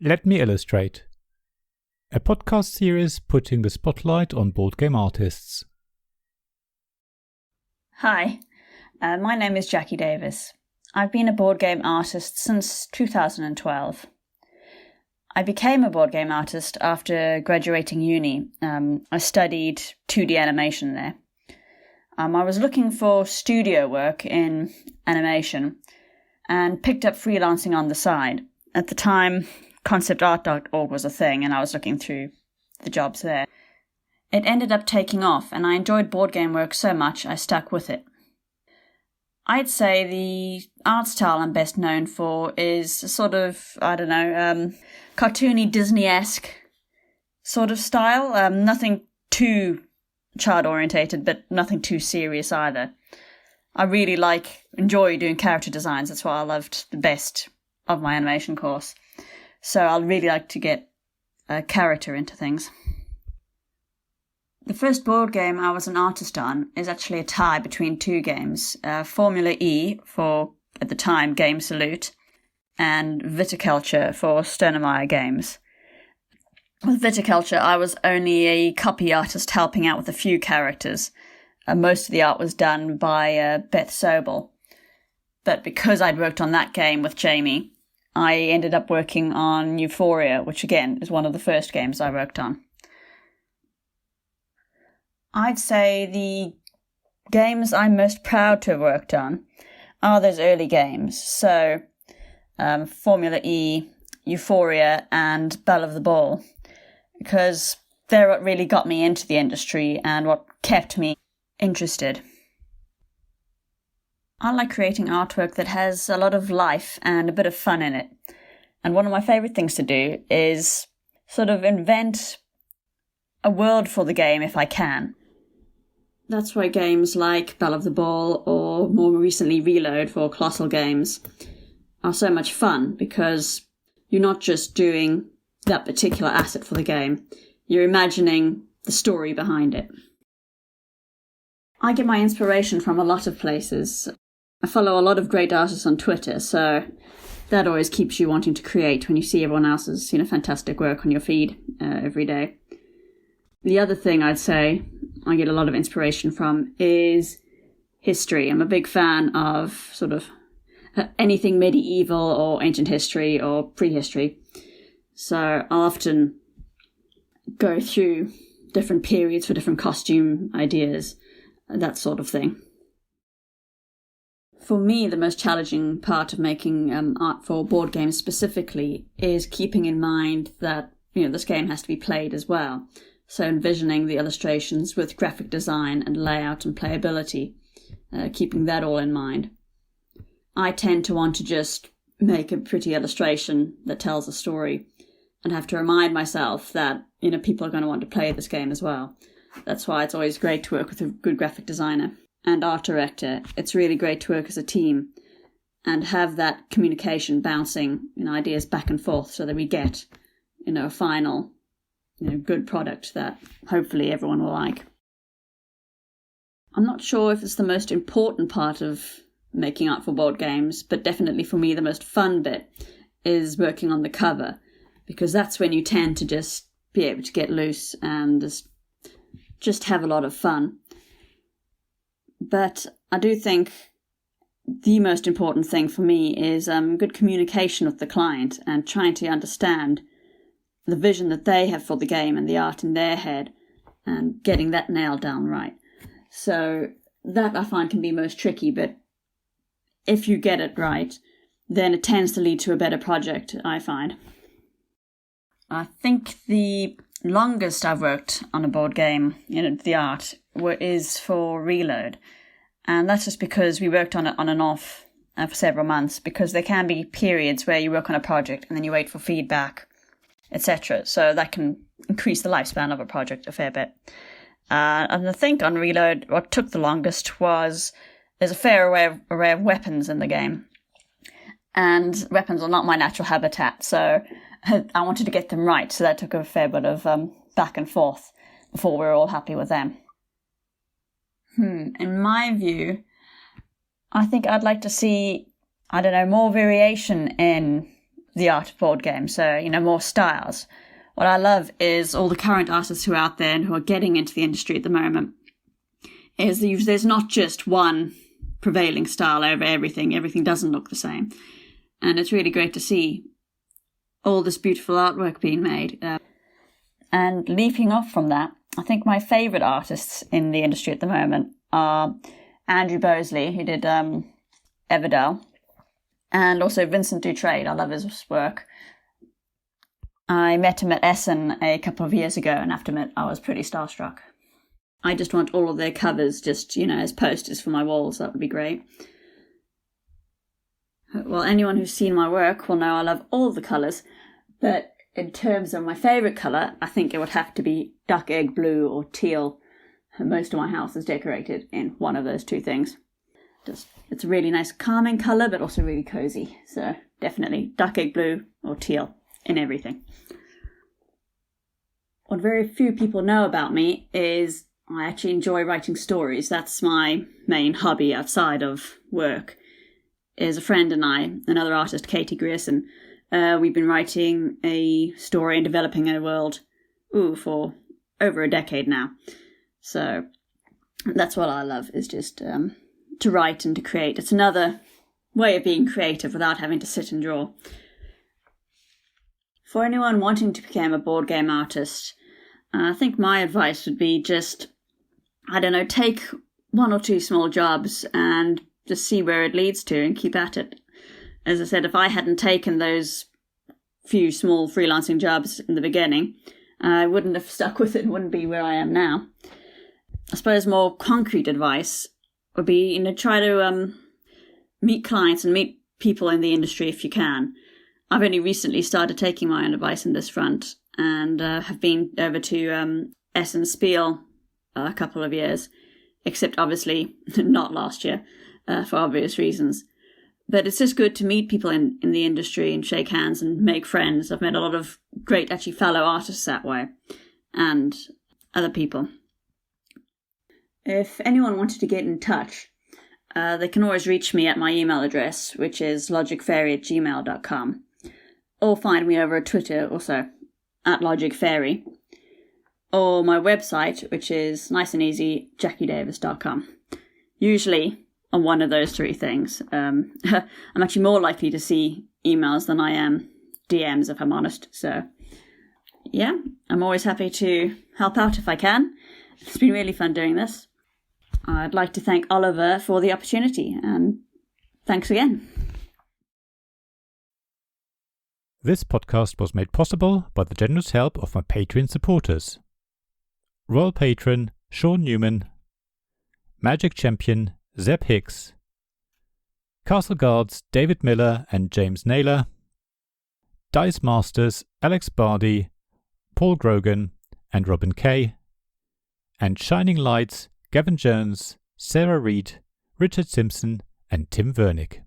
Let Me Illustrate, a podcast series putting the spotlight on board game artists. Hi, my name is Jacqui Davis. I've been a board game artist since 2012. I became a board game artist after graduating uni. I studied 2D animation there. I was looking for studio work in animation and picked up freelancing on the side. At the time, conceptart.org was a thing, and I was looking through the jobs there. It ended up taking off, and I enjoyed board game work so much I stuck with it. I'd say the art style I'm best known for is a sort of, cartoony Disney-esque sort of style. Nothing too child-orientated, but nothing too serious either. I really enjoy doing character designs. That's what I loved the best of my animation course. So I really like to get a character into things. The first board game I was an artist on is actually a tie between two games. Formula E for, at the time, Game Salute, and Viticulture for Stonemaier Games. With Viticulture, I was only a copy artist helping out with a few characters. Most of the art was done by Beth Sobel. But because I'd worked on that game with Jamie, I ended up working on Euphoria, which again is one of the first games I worked on. I'd say the games I'm most proud to have worked on are those early games. So Formula E, Euphoria, and Belle of the Ball, because they're what really got me into the industry and what kept me interested. I like creating artwork that has a lot of life and a bit of fun in it. And one of my favourite things to do is sort of invent a world for the game if I can. That's why games like Belle of the Ball or more recently Reload for Colossal Games are so much fun, because you're not just doing that particular asset for the game, you're imagining the story behind it. I get my inspiration from a lot of places. I follow a lot of great artists on Twitter, so that always keeps you wanting to create when you see everyone else's, fantastic work on your feed every day. The other thing I'd say I get a lot of inspiration from is history. I'm a big fan of sort of anything medieval or ancient history or prehistory. So I'll often go through different periods for different costume ideas, that sort of thing. For me, the most challenging part of making art for board games specifically is keeping in mind that this game has to be played as well. So envisioning the illustrations with graphic design and layout and playability, keeping that all in mind. I tend to want to just make a pretty illustration that tells a story and have to remind myself that people are going to want to play this game as well. That's why it's always great to work with a good graphic designer and art director. It's really great to work as a team and have that communication bouncing ideas back and forth so that we get a final good product that hopefully everyone will like. I'm not sure if it's the most important part of making art for board games, but definitely for me the most fun bit is working on the cover, because that's when you tend to just be able to get loose and just have a lot of fun. But I do think the most important thing for me is good communication with the client and trying to understand the vision that they have for the game and the art in their head and getting that nailed down right. So that I find can be most tricky, but if you get it right, then it tends to lead to a better project, I find. I think the longest I've worked on a board game, the art, is for Reload. And that's just because we worked on it on and off for several months, because there can be periods where you work on a project and then you wait for feedback, etc. So that can increase the lifespan of a project a fair bit. And I think on Reload, what took the longest was there's a fair array of weapons in the game. And weapons are not my natural habitat, so I wanted to get them right. So that took a fair bit of back and forth before we were all happy with them. In my view, I think I'd like to see, more variation in the art of board games, so, more styles. What I love is all the current artists who are out there and who are getting into the industry at the moment, is there's not just one prevailing style over everything. Everything doesn't look the same. And it's really great to see all this beautiful artwork being made. And leaping off from that, I think my favourite artists in the industry at the moment are Andrew Bosley, who did Everdell, and also Vincent Dutrait. I love his work. I met him at Essen a couple of years ago, and after I was pretty starstruck. I just want all of their covers just, as posters for my walls. That would be great. Well, anyone who's seen my work will know I love all the colours, but in terms of my favourite colour, I think it would have to be duck egg blue or teal. Most of my house is decorated in one of those two things. It's a really nice calming colour, but also really cosy. So definitely duck egg blue or teal in everything. What very few people know about me is I actually enjoy writing stories. That's my main hobby outside of work. Is a friend and I, another artist, Katie Grierson, we've been writing a story and developing a world for over a decade now. So that's what I love, is just to write and to create. It's another way of being creative without having to sit and draw. For anyone wanting to become a board game artist, I think my advice would be just, take one or two small jobs and just see where it leads to and keep at it. As I said, if I hadn't taken those few small freelancing jobs in the beginning, I wouldn't have stuck with it and wouldn't be where I am now. I suppose more concrete advice would be, try to meet clients and meet people in the industry if you can. I've only recently started taking my own advice in this front, and have been over to Essen Spiel a couple of years, except obviously not last year, for obvious reasons. But it's just good to meet people in the industry and shake hands and make friends. I've met a lot of great, actually, fellow artists that way, and other people. If anyone wanted to get in touch, they can always reach me at my email address, which is logicfairy@gmail.com. Or find me over at Twitter, also, at logicfairy. Or my website, which is nice and easy, JacquiDavis.com. Usually on one of those three things. I'm actually more likely to see emails than I am DMs, if I'm honest. So, yeah, I'm always happy to help out if I can. It's been really fun doing this. I'd like to thank Oliver for the opportunity, and thanks again. This podcast was made possible by the generous help of my Patreon supporters. Royal Patron Sean Newman, Magic Champion Zeb Hicks, Castle Guards David Miller and James Naylor, Dice Masters Alex Bardi, Paul Grogan and Robin Kay, and Shining Lights Gavin Jones, Sarah Reed, Richard Simpson and Tim Vernick.